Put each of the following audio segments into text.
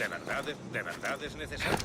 ¿De verdad es necesario?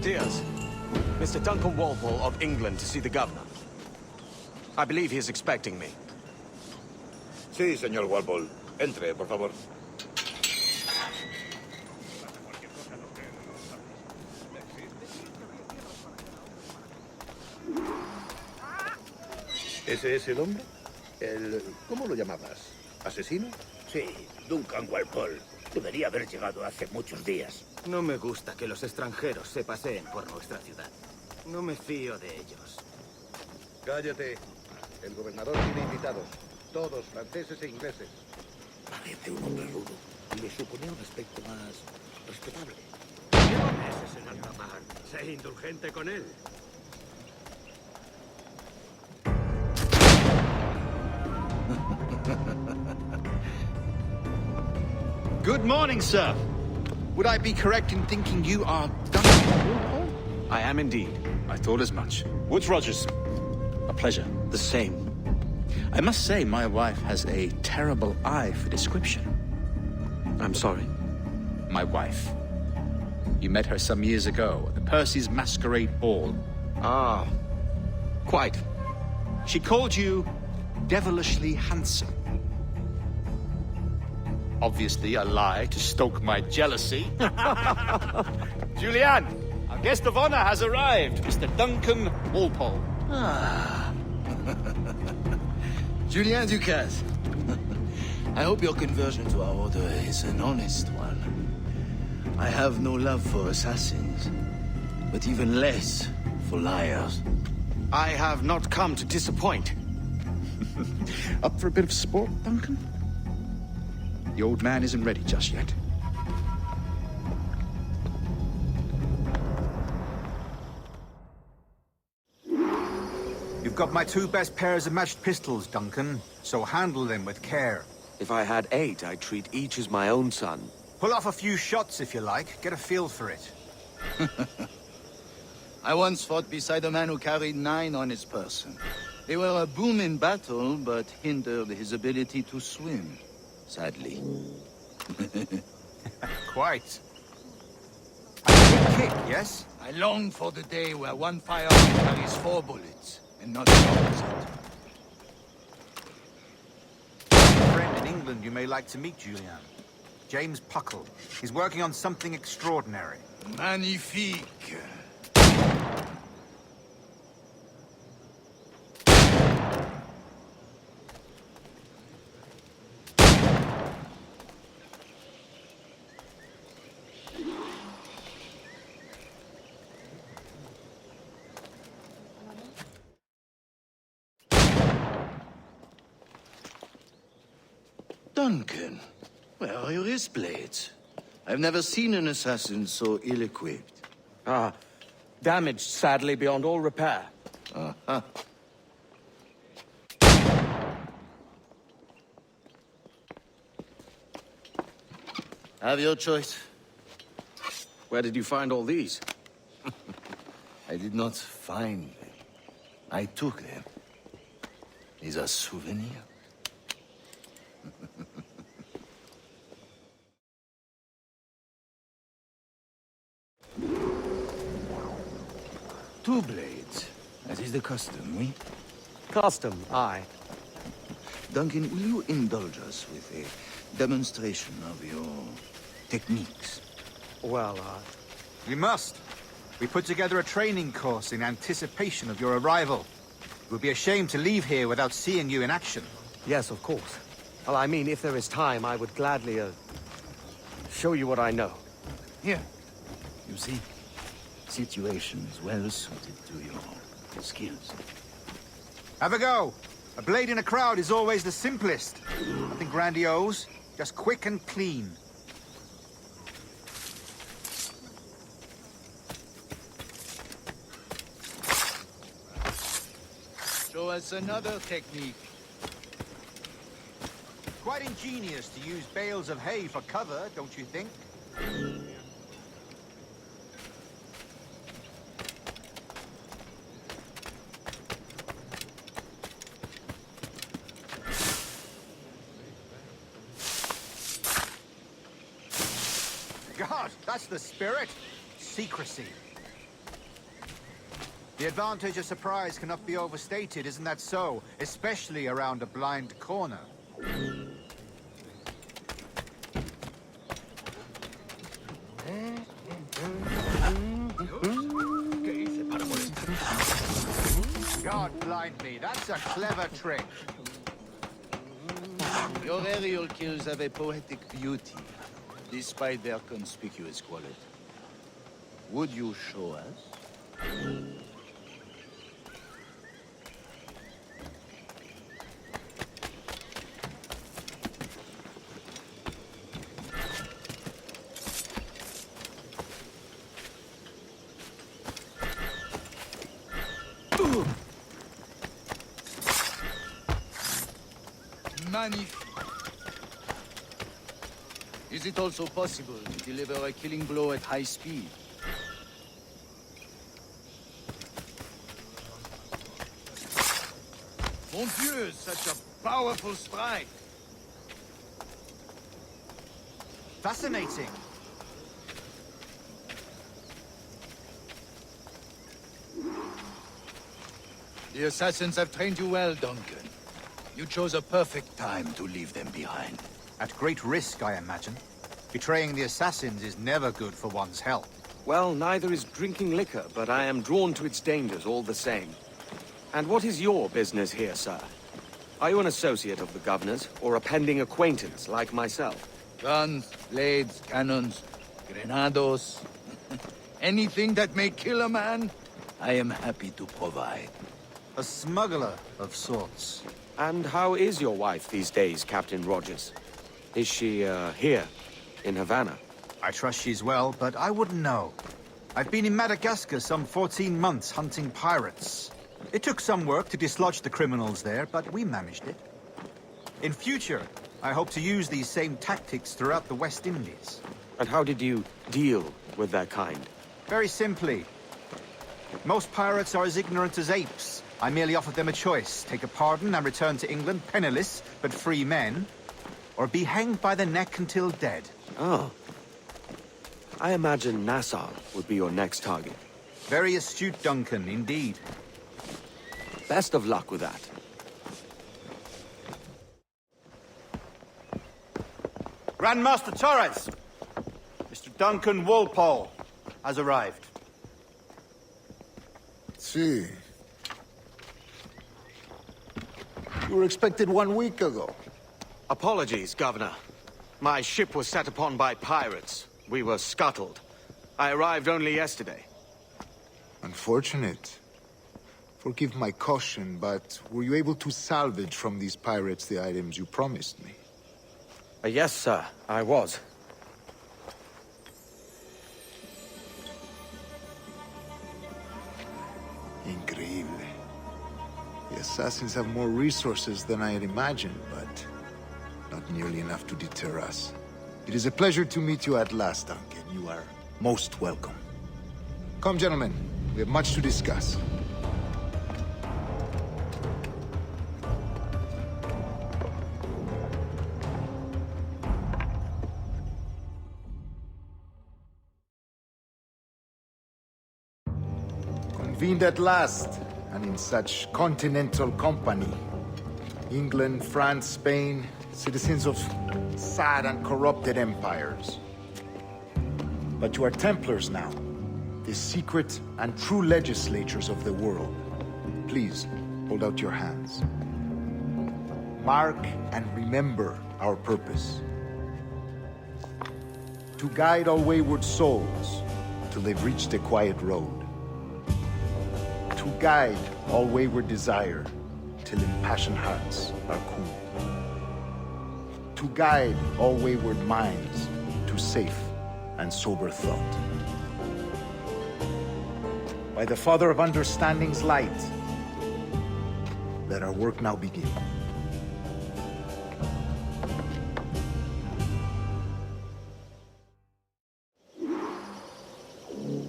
Diaz. Mr. Duncan Walpole of England to see the governor. I believe he is expecting me. Sí, señor Walpole. Entre, por favor. ¿Ese es el hombre? ¿Cómo lo llamabas? ¿Asesino? Sí, Duncan Walpole. Debería haber llegado hace muchos días. No me gusta que los extranjeros se paseen por nuestra ciudad. No me fío de ellos. Cállate. El gobernador tiene invitados. Todos franceses e ingleses. Parece un hombre rudo. Le suponía un aspecto más respetable. Ese es el altamar. Sé indulgente con él. Good morning, sir. Would I be correct in thinking you are Duncan Walpole? I am indeed. I thought as much. Woods Rogers. A pleasure. The same. I must say, my wife has a terrible eye for description. I'm sorry. My wife. You met her some years ago at the Percy's Masquerade Ball. Ah, quite. She called you devilishly handsome. Obviously a lie to stoke my jealousy. Julianne, our guest of honor has arrived, Mr. Duncan Walpole. Ah. Julien Ducasse. I hope your conversion to our order is an honest one. I have no love for assassins, but even less for liars. I have not come to disappoint. Up for a bit of sport, Duncan? The old man isn't ready just yet. You've got my two best pairs of matched pistols, Duncan, so handle them with care. If I had 8, I'd treat each as my own son. Pull off a few shots if you like, get a feel for it. I once fought beside a man who carried 9 on his person. They were a boon in battle, but hindered his ability to swim. Sadly. Quite. A good kick, yes? I long for the day where one firearm carries 4 bullets, and not the opposite. A friend in England you may like to meet, Julian. James Puckle. He's working on something extraordinary. Magnifique. Duncan, Where are your wrist blades? I've never seen an assassin so ill-equipped. Ah, damaged, sadly, beyond all repair. Uh-huh. Have your choice. Where did you find all these? I did not find them. I took them. These are souvenirs. Two blades. That is the custom, oui? Custom, aye. Duncan, will you indulge us with a demonstration of your techniques? Well, We must. We put together a training course in anticipation of your arrival. It would be a shame to leave here without seeing you in action. yes, of course. Well, I mean, if there is time, I would gladly, show you what I know. Here. You see? Situations well suited to your skills. Have a go. A blade in a crowd is always the simplest. Nothing grandiose, just quick and clean. Show us another technique. Quite ingenious to use bales of hay for cover, don't you think? God, that's the spirit. Secrecy. The advantage of surprise cannot be overstated, isn't that so? Especially around a blind corner. God blind me, that's a clever trick. Your aerial kills have a poetic beauty, despite their conspicuous quality. Would you show us? Magnifique. Is it also possible to deliver a killing blow at high speed? Mon Dieu, such a powerful strike! Fascinating. The assassins have trained you well, Duncan. You chose a perfect time to leave them behind. At great risk, I imagine. Betraying the assassins is never good for one's health. Well, neither is drinking liquor, but I am drawn to its dangers all the same. And what is your business here, sir? Are you an associate of the governor's, or a pending acquaintance like myself? Guns, blades, cannons, grenados. Anything that may kill a man, I am happy to provide. A smuggler of sorts. And how is your wife these days, Captain Rogers? Is she, here, in Havana? I trust she's well, but I wouldn't know. I've been in Madagascar some 14 months hunting pirates. It took some work to dislodge the criminals there, but we managed it. In future, I hope to use these same tactics throughout the West Indies. And how did you deal with their kind? Very simply. Most pirates are as ignorant as apes. I merely offered them a choice. Take a pardon and return to England penniless, but free men. Or be hanged by the neck until dead. Oh. I imagine Nassau would be your next target. Very astute, Duncan, indeed. Best of luck with that. Grandmaster Torres! Mr. Duncan Walpole has arrived. See. You were expected 1 week ago. Apologies, Governor. My ship was set upon by pirates. We were scuttled. I arrived only yesterday. Unfortunate. Forgive my caution, but were you able to salvage from these pirates the items you promised me? Yes, sir, I was. Increíble. The assassins have more resources than I had imagined, but not nearly enough to deter us. It is a pleasure to meet you at last, Duncan. You are most welcome. Come, gentlemen. We have much to discuss. Convened at last, and in such continental company. England, France, Spain, citizens of sad and corrupted empires. But you are Templars now, the secret and true legislators of the world. Please, hold out your hands. Mark and remember our purpose. To guide all wayward souls till they've reached the quiet road. To guide all wayward desire till impassioned hearts are cool. To guide all wayward minds to safe and sober thought. By the Father of Understanding's light, let our work now begin.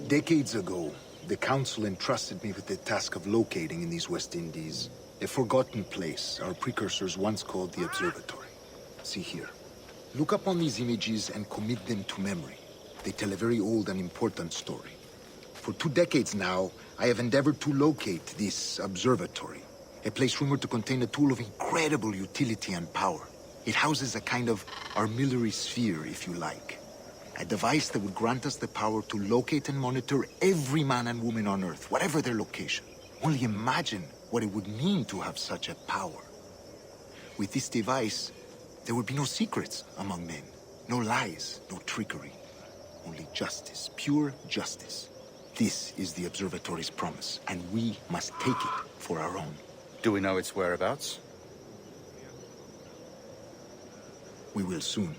Decades ago, the Council entrusted me with the task of locating in these West Indies a forgotten place our precursors once called the Observatory. See here. Look upon these images and commit them to memory. They tell a very old and important story. For 2 decades now, I have endeavored to locate this observatory, a place rumored to contain a tool of incredible utility and power. It houses a kind of armillary sphere, if you like. A device that would grant us the power to locate and monitor every man and woman on Earth, whatever their location. Only imagine what it would mean to have such a power. With this device, there would be no secrets among men, no lies, no trickery. Only justice, pure justice. This is the observatory's promise, and we must take it for our own. Do we know its whereabouts? We will soon.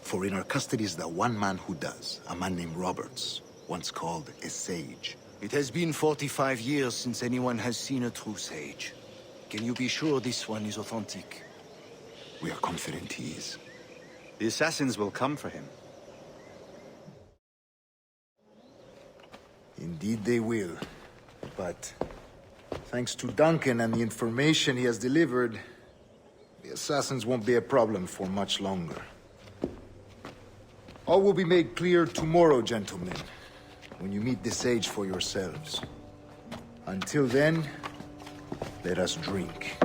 For in our custody is the one man who does, a man named Roberts, once called a sage. It has been 45 years since anyone has seen a true sage. Can you be sure this one is authentic? We are confident he is. The assassins will come for him. Indeed they will. But thanks to Duncan and the information he has delivered, the assassins won't be a problem for much longer. All will be made clear tomorrow, gentlemen, when you meet the sage for yourselves. Until then, let us drink.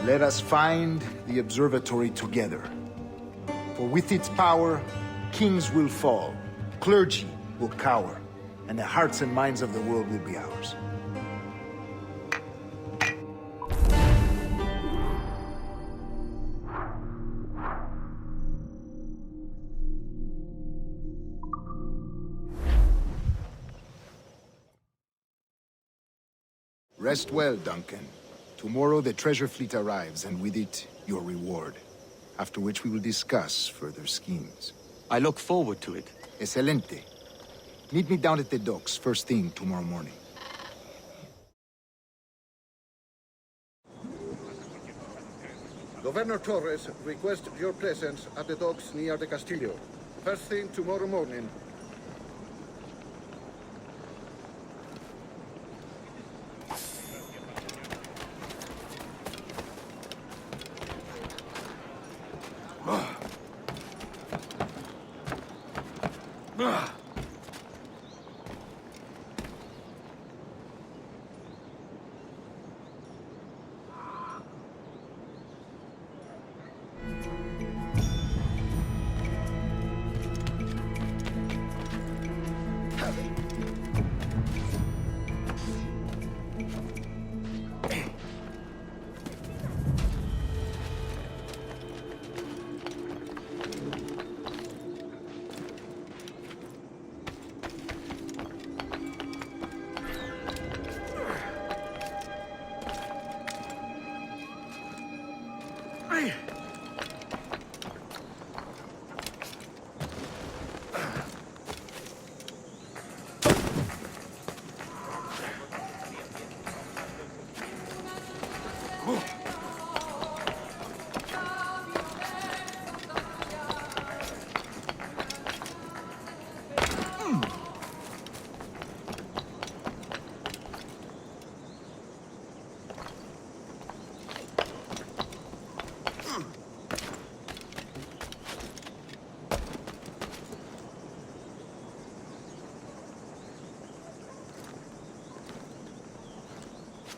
Let us find the observatory together. For with its power, kings will fall, clergy will cower, and the hearts and minds of the world will be ours. Rest well, Duncan. Tomorrow the treasure fleet arrives, and with it, your reward. After which we will discuss further schemes. I look forward to it. Excelente. Meet me down at the docks first thing tomorrow morning. Governor Torres requests your presence at the docks near the Castillo. First thing tomorrow morning.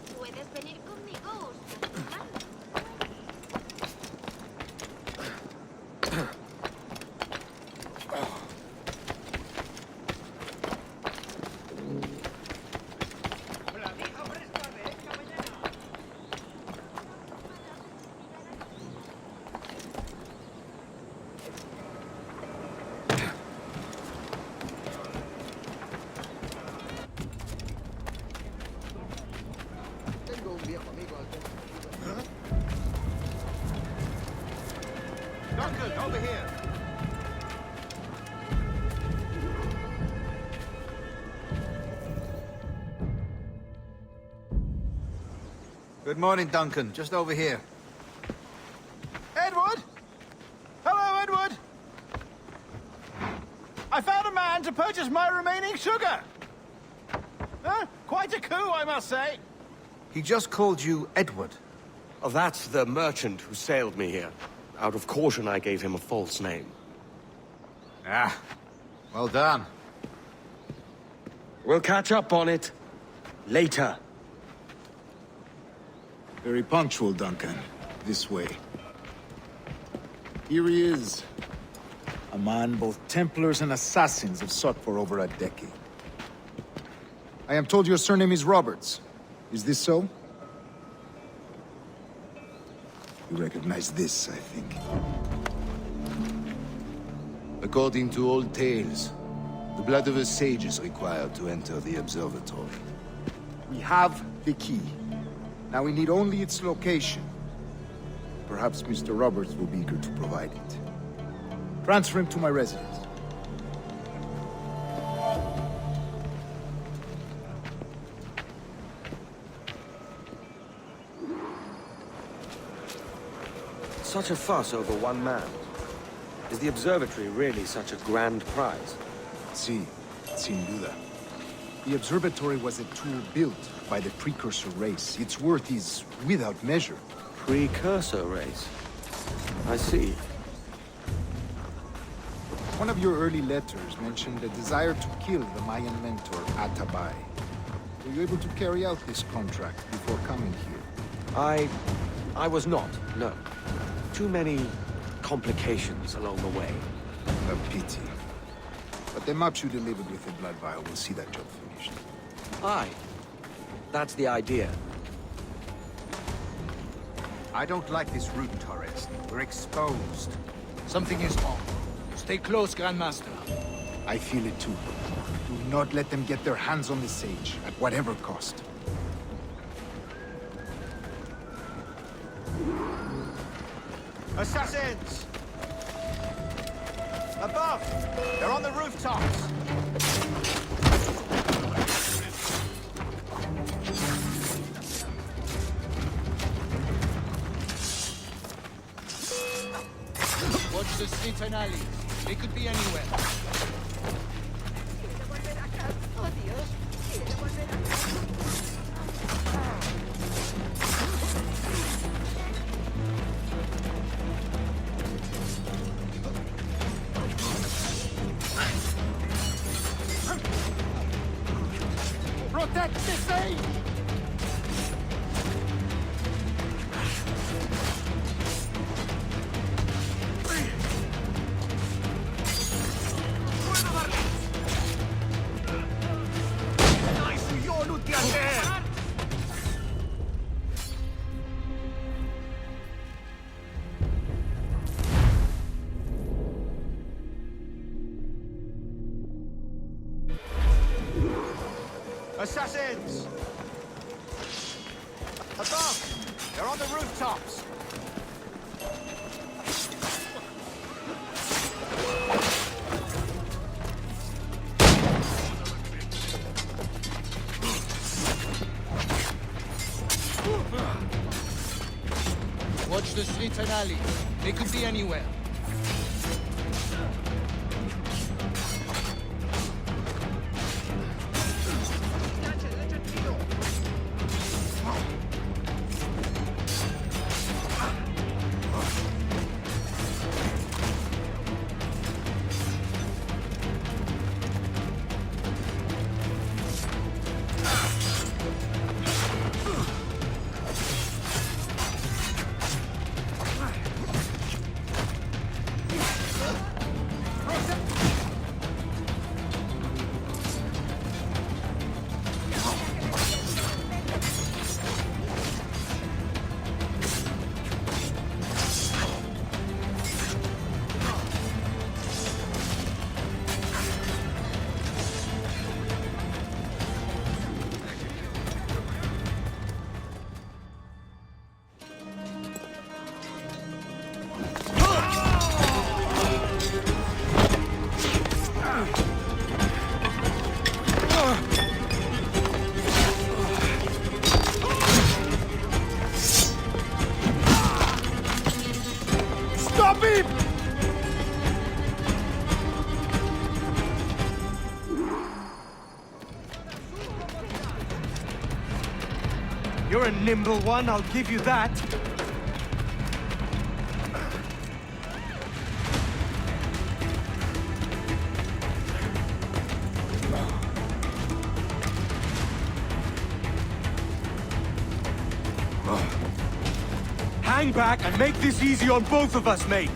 Puedes venir conmigo, Duncan, over here. Good morning, Duncan. Just over here. Edward? Hello, Edward. I found a man to purchase my remaining sugar. Huh? Quite a coup, I must say. He just called you Edward. Oh, that's the merchant who sailed me here. Out of caution, I gave him a false name. Ah, well done. We'll catch up on it later. Very punctual, Duncan. This way. Here he is. A man both Templars and Assassins have sought for over a decade. I am told your surname is Roberts. Is this so? You recognize this, I think. According to old tales, the blood of a sage is required to enter the observatory. We have the key. Now we need only its location. Perhaps Mr. Roberts will be eager to provide it. Transfer him to my residence. Such a fuss over one man. Is the observatory really such a grand prize? Sí, sin duda. The observatory was a tool built by the precursor race. Its worth is without measure. Precursor race? I see. One of your early letters mentioned a desire to kill the Mayan mentor, Atabay. Were you able to carry out this contract before coming here? I was not, no. Too many complications along the way. A pity. But the maps you delivered with the blood vial will see that job finished. Aye. That's the idea. I don't like this route, Torres. We're exposed. Something is wrong. Stay close, Grandmaster. I feel it too. Do not let them get their hands on the sage, at whatever cost. Assassins! Above! They're on the rooftops! Watch the streets and alleys. They could be anywhere. Protect the sage! Assassins! Above! They're on the rooftops! Watch the streets and alleys. They could be anywhere. You're a nimble one, I'll give you that. Hang back and make this easy on both of us, mate.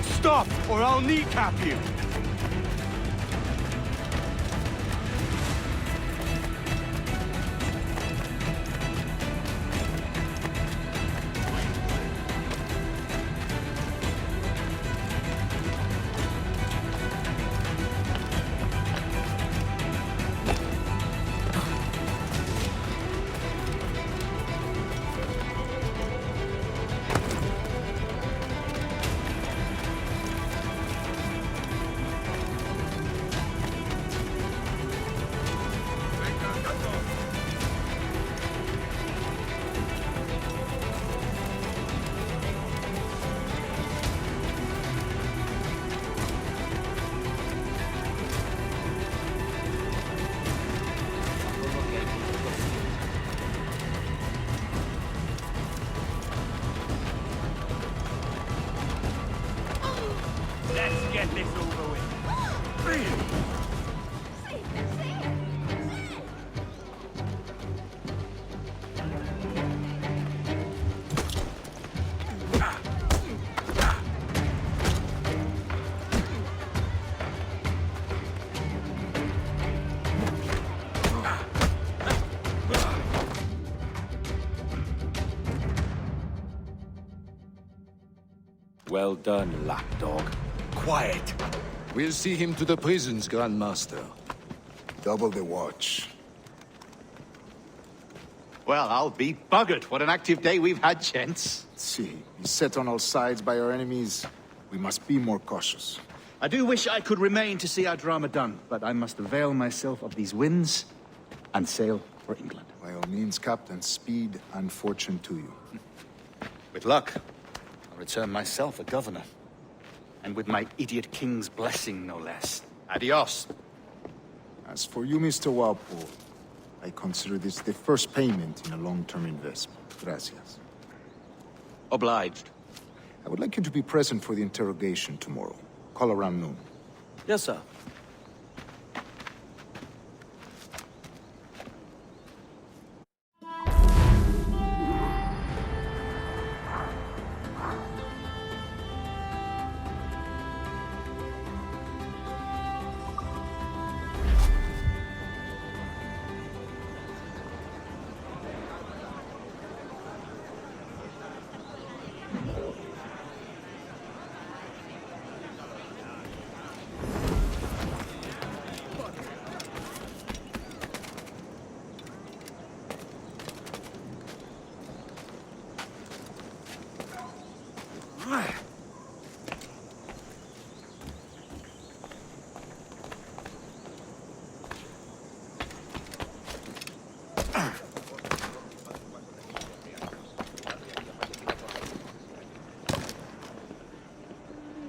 Stop, or I'll kneecap you. Let's get this over with. Well done, lapdog. Quiet. We'll see him to the prisons, Grandmaster. Double the watch. Well, I'll be buggered. What an active day we've had, gents. See, beset on all sides by our enemies, we must be more cautious. I do wish I could remain to see our drama done, but I must avail myself of these winds and sail for England. By all means, Captain, speed and fortune to you. With luck, I'll return myself a governor. And with my idiot king's blessing, no less. Adios. As for you, Mr. Walpole, I consider this the first payment in a long-term investment. Gracias. Obliged. I would like you to be present for the interrogation tomorrow. Call around noon. Yes, sir.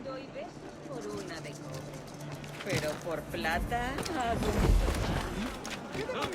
Doy besos por una de cobre, pero por plata hago mucho más.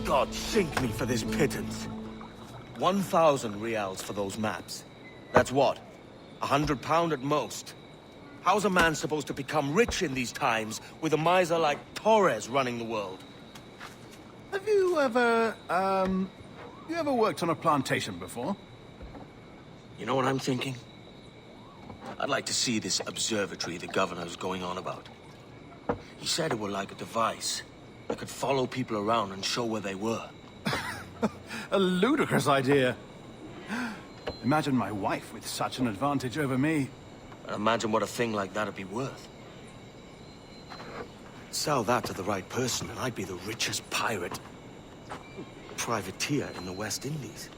God sink me for this pittance. 1,000 reals for those maps. That's what? £100 at most. How's a man supposed to become rich in these times with a miser like Torres running the world? Have you ever, you ever worked on a plantation before? You know what I'm thinking? I'd like to see this observatory the governor's going on about. He said it were like a device that could follow people around and show where they were. A ludicrous idea. Imagine my wife with such an advantage over me. And imagine what a thing like that'd be worth. Sell that to the right person and I'd be the richest pirate, privateer in the West Indies.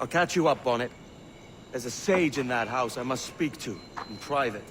I'll catch you up, Bonnet. There's a sage in that house I must speak to in private.